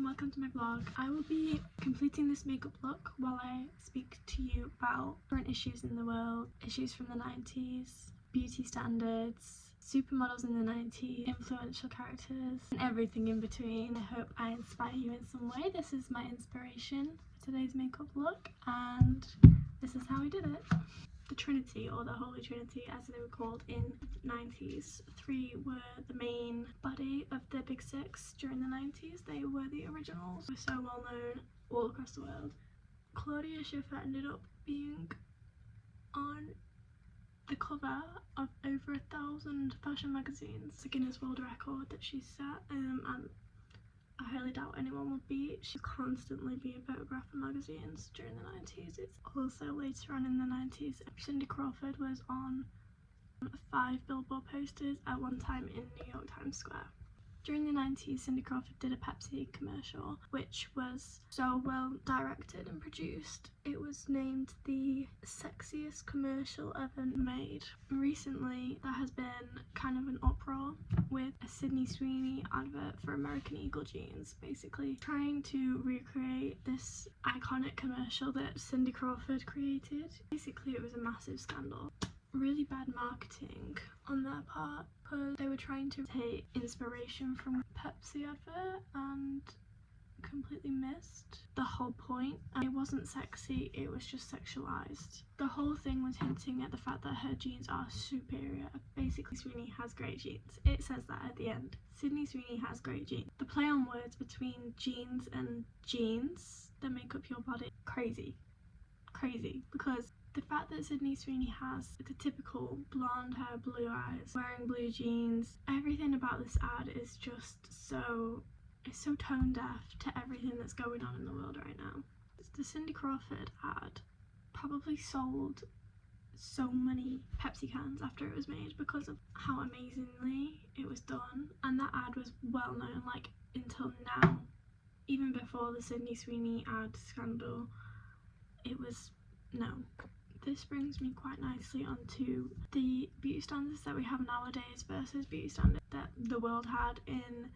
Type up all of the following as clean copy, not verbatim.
and welcome to my vlog. I will be completing this makeup look while I speak to you about current issues in the world, issues from the 90s, beauty standards, supermodels in the 90s, influential characters, and everything in between. I hope I inspire you in some way. This is my inspiration for today's makeup look, and this is how I did it. The Trinity, or the Holy Trinity as they were called in the 90s. Three were the main body of the big six during the 90s. They were the originals. They were so well known all across the world. Claudia Schiffer ended up being on the cover of over 1,000 fashion magazines. It's a Guinness World Record that she set, and I highly doubt anyone would beat. She's constantly being photographed in magazines during the 90s. It's also later on in the 90s. Cindy Crawford was on 5 billboard posters at one time in New York Times Square. During the 90s, Cindy Crawford did a Pepsi commercial, which was so well directed and produced. It was named the sexiest commercial ever made. Recently, there has been kind of an uproar with a Sydney Sweeney advert for American Eagle jeans, basically trying to recreate this iconic commercial that Cindy Crawford created. Basically, it was a massive scandal. Really bad marketing on their part, because they were trying to take inspiration from Pepsi advert and completely missed the whole point. And it wasn't sexy, it was just sexualized. The whole thing was hinting at the fact that her jeans are superior. Basically, Sweeney has great jeans. It says that at the end. Sydney Sweeney has great jeans. The play on words between jeans and jeans that make up your body, crazy, because the fact that Sydney Sweeney has the typical blonde hair, blue eyes, wearing blue jeans, everything about this ad is just it's so tone deaf to everything that's going on in the world right now. The Cindy Crawford ad probably sold so many Pepsi cans after it was made because of how amazingly it was done, and that ad was well known like until now. Even before the Sydney Sweeney ad scandal, it was known. This brings me quite nicely onto the beauty standards that we have nowadays versus beauty standards that the world had in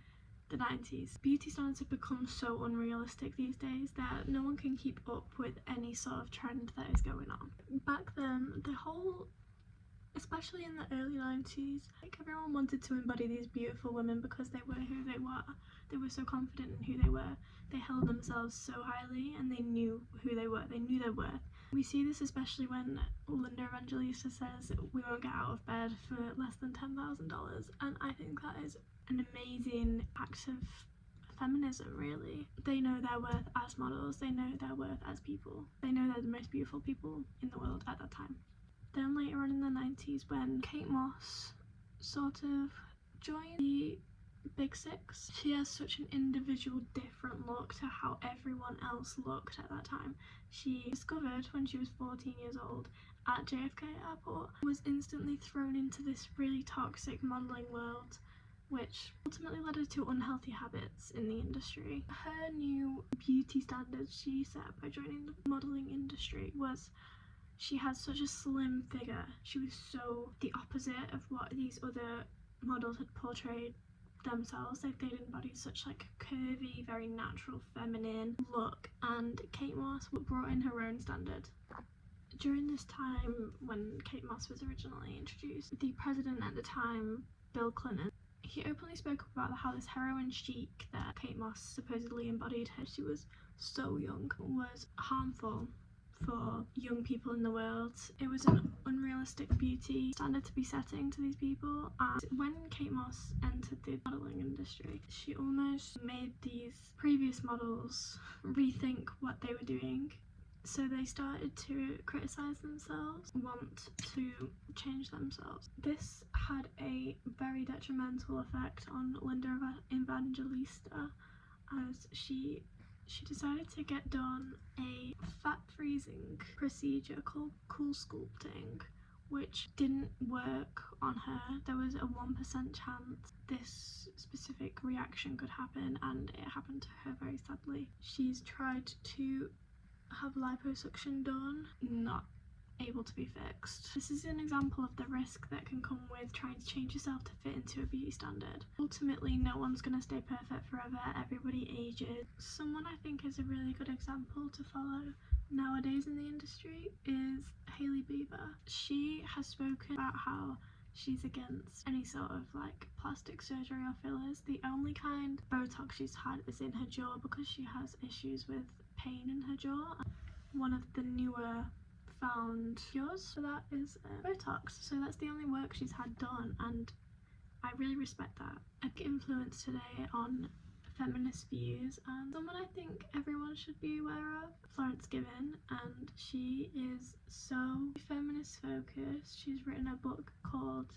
the 90s. Beauty standards have become so unrealistic these days that no one can keep up with any sort of trend that is going on. Back then, especially in the early 90s, like everyone wanted to embody these beautiful women because they were who they were. They were so confident in who they were. They held themselves so highly and they knew who they were. They knew their worth. We see this especially when Linda Evangelista says we won't get out of bed for less than $10,000, and I think that is an amazing act of feminism, really. They know their worth as models, they know their worth as people. They know they're the most beautiful people in the world at that time. Then later on in the 90s, when Kate Moss sort of joined the Big Six, she has such an individual, different look to how everyone else looked at that time. She discovered when she was 14 years old at JFK Airport, was instantly thrown into this really toxic modelling world, which ultimately led her to unhealthy habits in the industry. Her new beauty standards she set by joining the modelling industry was she had such a slim figure. She was so the opposite of what these other models had portrayed themselves. They'd embodied such like curvy, very natural, feminine look, and Kate Moss brought in her own standard. During this time when Kate Moss was originally introduced, the president at the time, Bill Clinton, he openly spoke about how this heroin chic that Kate Moss supposedly embodied, her she was so young, was harmful for young people in the world. It was an unrealistic beauty standard to be setting to these people, and when Kate Moss entered the modelling industry, she almost made these previous models rethink what they were doing. So they started to criticise themselves, want to change themselves. This had a very detrimental effect on Linda Evangelista, as she decided to get done a fat freezing procedure called cool sculpting, which didn't work on her. There was a 1% chance this specific reaction could happen, and it happened to her very sadly. She's tried to have liposuction done, not able to be fixed. This is an example of the risk that can come with trying to change yourself to fit into a beauty standard. Ultimately, no one's going to stay perfect forever. Everybody ages. Someone I think is a really good example to follow nowadays in the industry is Hailey Bieber. She has spoken about how she's against any sort of like plastic surgery or fillers. The only kind of Botox she's had is in her jaw because she has issues with pain in her jaw. One of the newer found cures for that is Botox, so that's the only work she's had done, and I really respect that. A big influence today on feminist views, and someone I think everyone should be aware of, Florence Given, and she is so feminist focused. She's written a book called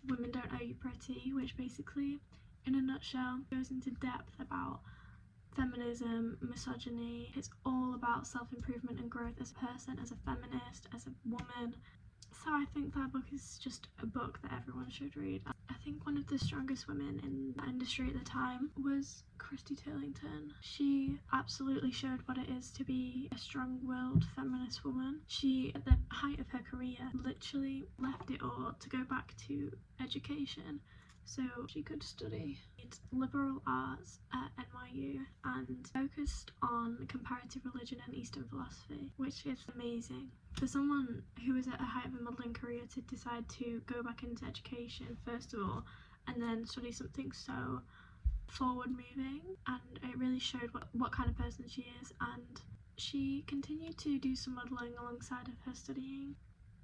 Women Don't Owe You Pretty, which basically in a nutshell goes into depth about feminism, misogyny. It's all about self-improvement and growth as a person, as a feminist, as a woman. So I think that book is just a book that everyone should read. I think one of the strongest women in the industry at the time was Christy Turlington. She absolutely showed what it is to be a strong-willed feminist woman. She, at the height of her career, literally left it all to go back to education so she could study liberal arts at NYU and focused on comparative religion and Eastern philosophy, which is amazing. For someone who was at a height of a modelling career to decide to go back into education first of all and then study something so forward moving, and it really showed what kind of person she is. And she continued to do some modelling alongside of her studying.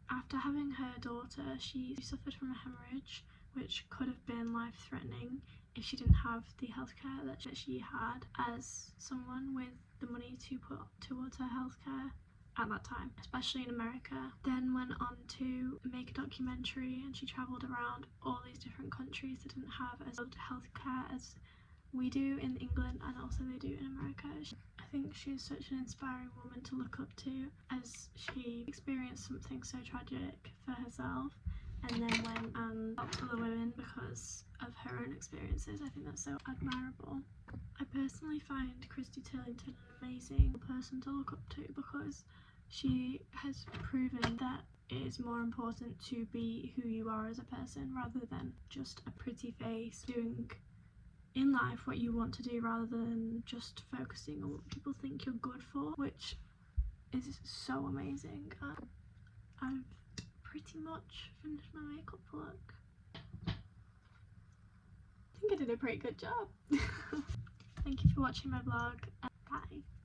After having her daughter, she suffered from a hemorrhage which could have been life-threatening if she didn't have the healthcare that she had as someone with the money to put towards her healthcare at that time, especially in America. Then went on to make a documentary, and she travelled around all these different countries that didn't have as good healthcare as we do in England and also they do in America. I think she's such an inspiring woman to look up to, as she experienced something so tragic for herself and then went and helped other women because of her own experiences. I think that's so admirable. I personally find Christy Turlington an amazing person to look up to because she has proven that it is more important to be who you are as a person rather than just a pretty face, doing in life what you want to do rather than just focusing on what people think you're good for, which is so amazing. I've pretty much finished my makeup look. I think I did a pretty good job. Thank you for watching my vlog, and bye.